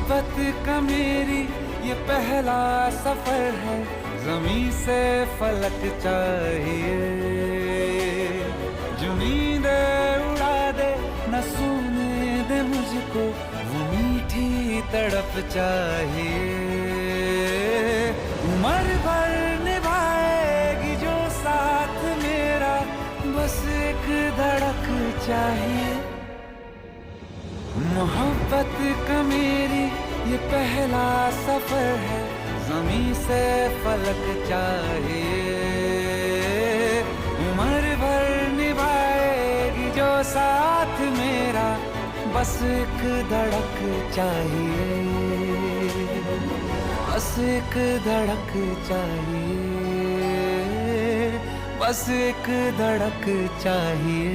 मोहब्बत का मेरी ये पहला सफर है, ज़मीं से फलक चाहिए। जो नींदे उड़ा दे, न सोने दे मुझको, वो मीठी तड़प चाहिए। उम्र भर निभाएगी जो साथ मेरा, बस एक धड़क चाहिए। मोहब्बत का मेरी ये पहला सफर है, ज़मीं से फलक चाहिए। उम्र भर निभाएगी जो साथ मेरा, बस एक धड़क चाहिए, बस एक धड़क चाहिए, बस एक धड़क चाहिए।